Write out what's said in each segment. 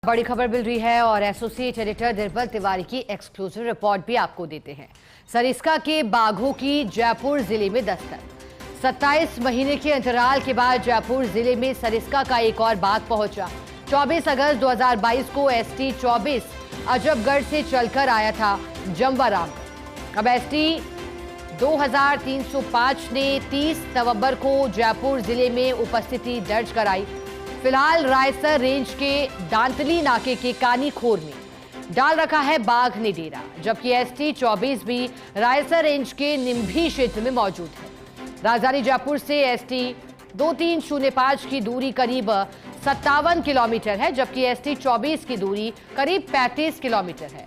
बड़ी खबर मिल रही है और एसोसिएट एडिटर निर्मल तिवारी की एक्सक्लूसिव रिपोर्ट भी आपको देते हैं। सरिस्का के बाघों की जयपुर जिले में दस्तक। 27 महीने के अंतराल के बाद जयपुर जिले में सरिस्का का एक और बाघ पहुंचा। 24 अगस्त 2022 को ST 24 अजबगढ़ से चलकर आया था जम्वाराम। अब ST 2305 ने 30 नवंबर को जयपुर जिले में उपस्थिति दर्ज कराई। फिलहाल रायसर रेंज के दांतली नाके के कानीखोर में डाल रखा है बाघ ने डेरा, जबकि ST 24 भी रायसर रेंज के निम्भी क्षेत्र में मौजूद है। राजधानी जयपुर से ST 2305 की दूरी करीब 57 किलोमीटर है, जबकि ST 24 की दूरी करीब 35 किलोमीटर है।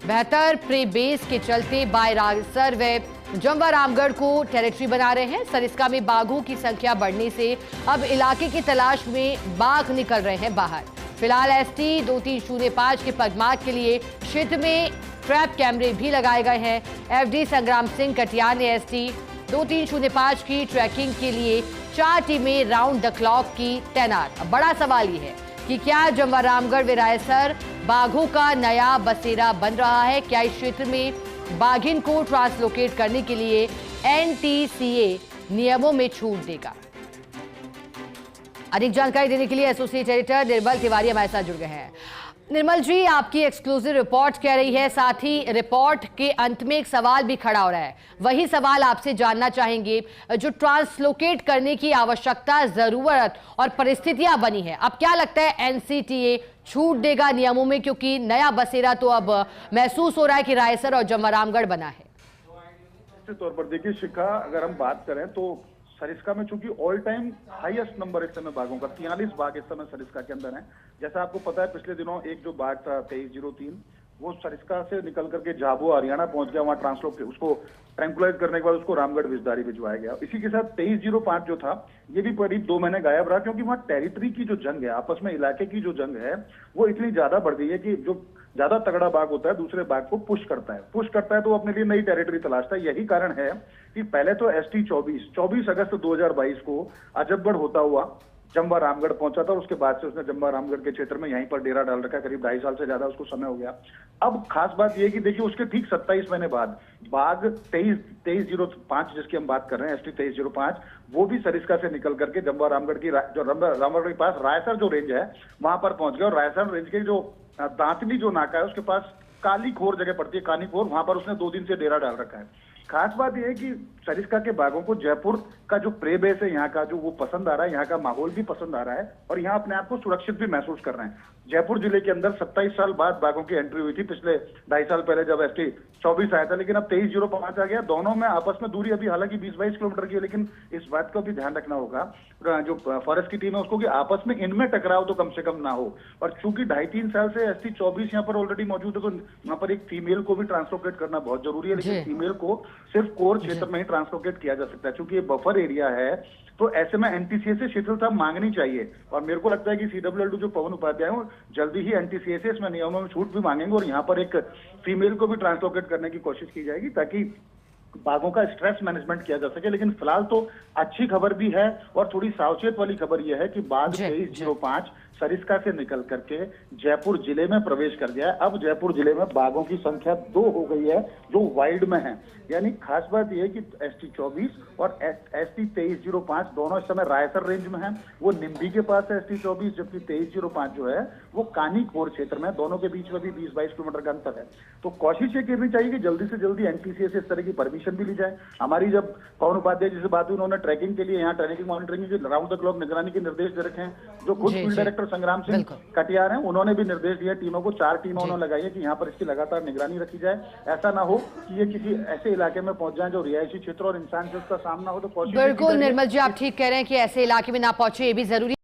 बेहतर प्रे बेस के चलते बाय रायसर व जम्वारामगढ़ को टेरिटरी बना रहे हैं। सरिस्का में बाघों की संख्या बढ़ने से अब इलाके की तलाश में बाघ निकल रहे हैं बाहर। फिलहाल ST 2305 के पगमार्क के लिए क्षेत्र में ट्रैप कैमरे भी लगाए गए हैं। FD संग्राम सिंह कटियार ने ST 2305 की ट्रैकिंग के लिए 4 टीमें राउंड द क्लॉक की तैनात। बड़ा सवाल ये है कि क्या जम्वारामगढ़ व रायसर बाघों का नया बसेरा बन रहा है? क्या इस क्षेत्र में बाघिन को ट्रांसलोकेट करने के लिए NTCA नियमों में छूट देगा? अधिक जानकारी देने के लिए एसोसिएट एडिटर निर्मल तिवारी हमारे साथ जुड़ गए हैं। निर्मल जी, आपकी एक्सक्लूसिव रिपोर्ट कह रही है, साथ ही रिपोर्ट के अंत में एक सवाल भी खड़ा हो रहा है। वही सवाल आपसे जानना चाहेंगे, जो ट्रांसलोकेट करने की आवश्यकता, जरूरत और परिस्थितियां बनी है, अब क्या लगता है NCTA छूट देगा नियमों में? क्योंकि नया बसेरा तो अब महसूस हो रहा है कि रायसर और जम्वारामगढ़ बना है। निश्चित तौर पर देखिए शिखा, अगर हम बात करें तो सरिस्का में चूंकि ऑल टाइम हाईएस्ट नंबर इस समय बाघों का 43 बाघ इस समय सरिस्का के अंदर है। जैसा आपको पता है, पिछले दिनों एक जो बाघ था 2303, वो सरिस्का से निकल करके झाबुआ हरियाणा पहुंच गया। वहां ट्रांसलोक उसको ट्रैंकुलाइज करने के बाद उसको रामगढ़ विजदारी भिजवाया गया। इसी के साथ 2305 जो था, ये भी करीब 2 महीने गायब रहा, क्योंकि वहां टेरिटरी की जो जंग है, आपस में इलाके की जो जंग है, वो इतनी ज्यादा बढ़ गई है कि जो ज्यादा तगड़ा बाघ होता है दूसरे बाघ को पुश करता है तो वो अपने लिए नई टेरिटरी तलाशता है। यही कारण है कि पहले तो ST 24 अगस्त 2022 को अजबगढ़ होता हुआ जम्वारामगढ़ पहुंचा था और उसके बाद से उसने जम्वारामगढ़ के क्षेत्र में यहीं पर डेरा डाल रखा है। करीब 2.5 साल से ज्यादा उसको समय हो गया। अब खास बात यह कि देखिए, उसके ठीक 27 महीने बाद बाघ 2305 जिसकी हम बात कर रहे हैं, ST 2305, वो भी सरिस्का से निकल करके जम्वारामगढ़ की जो रामगढ़ के पास रायसर जो रेंज है वहां पर पहुंच गया। और रायसर रेंज के जो दांतली जो नाका है उसके पास कालीखोर जगह पड़ती है, कानीखोर, वहां पर उसने 2 दिन से डेरा डाल रखा है। खास बात यह है कि सरिस्का के बाघों को जयपुर का जो प्रे बेस है यहाँ का, जो वो पसंद आ रहा है, यहाँ का माहौल भी पसंद आ रहा है और यहाँ अपने आप को सुरक्षित भी महसूस कर रहे हैं। जयपुर जिले के अंदर 27 साल बाद बाघों की एंट्री हुई थी, पिछले 2.5 साल पहले जब ST 24 आया था, लेकिन अब 2305 आ गया। दोनों में आपस में दूरी अभी हालांकि 20-22 किलोमीटर की है, लेकिन इस बात का भी ध्यान रखना होगा जो फॉरेस्ट की टीम है उसको, कि आपस में इनमें टकराव तो कम से कम ना हो। और चूंकि 2.5-3 साल से ST 24 यहाँ पर ऑलरेडी मौजूद है, तो यहाँ पर एक फीमेल को भी ट्रांसलोकेट करना बहुत जरूरी है, लेकिन फीमेल को सिर्फ कोर क्षेत्र में ही ट्रांसलोकेट किया जा सकता है। चूंकि ये बफर एरिया है, तो ऐसे में NTCA से शिथिलता मांगनी चाहिए। और मेरे को लगता है कि CWLD जो पवन उपाध्याय है जल्दी ही NTCA से इसमें नियमों में छूट भी मांगेंगे और यहाँ पर एक फीमेल को भी ट्रांसलोकेट करने की कोशिश की जाएगी, ताकि बाघों का स्ट्रेस मैनेजमेंट किया जा सके। लेकिन फिलहाल तो अच्छी खबर भी है और थोड़ी सावचेत वाली खबर यह है कि बाघ 2305 सरिस्का से निकल करके जयपुर जिले में प्रवेश कर गया है। अब जयपुर जिले में बाघों की संख्या 2 हो गई है जो वाइल्ड में है। यानी खास बात यह है कि ST 24 और ST 2305 दोनों इस समय रायसर रेंज में है। वो निम्भी के पास है ST 24, जबकि 2305 जो है वो कानीखोर क्षेत्र में है। दोनों के बीच में भी 20-22 किलोमीटर का अंतर है। तो कोशिश ये करनी चाहिए कि जल्दी से जल्दी NTCA से इस तरह की परमिशन भी ली जाए। हमारी जब पवन उपाध्याय जी से बात हुई, उन्होंने ट्रैकिंग के लिए यहाँ ट्रैकिंग मॉनिटरिंग की राउंड द क्लॉक निगरानी के निर्देश दे रखे हैं। जो खुद फील्ड डायरेक्टर संग्राम सिंह कटियार हैं, उन्होंने भी निर्देश दिया टीमों को, 4 टीमें उन्होंने लगाई है कि यहाँ पर इसकी लगातार निगरानी रखी जाए। ऐसा ना हो कि ये किसी ऐसे इलाके में पहुंच जाए जो रिहायशी क्षेत्र और इंसान से उसका सामना हो। तो बिल्कुल निर्मल जी, आप ठीक कह रहे हैं कि ऐसे इलाके में ना पहुंचे, ये भी जरूरी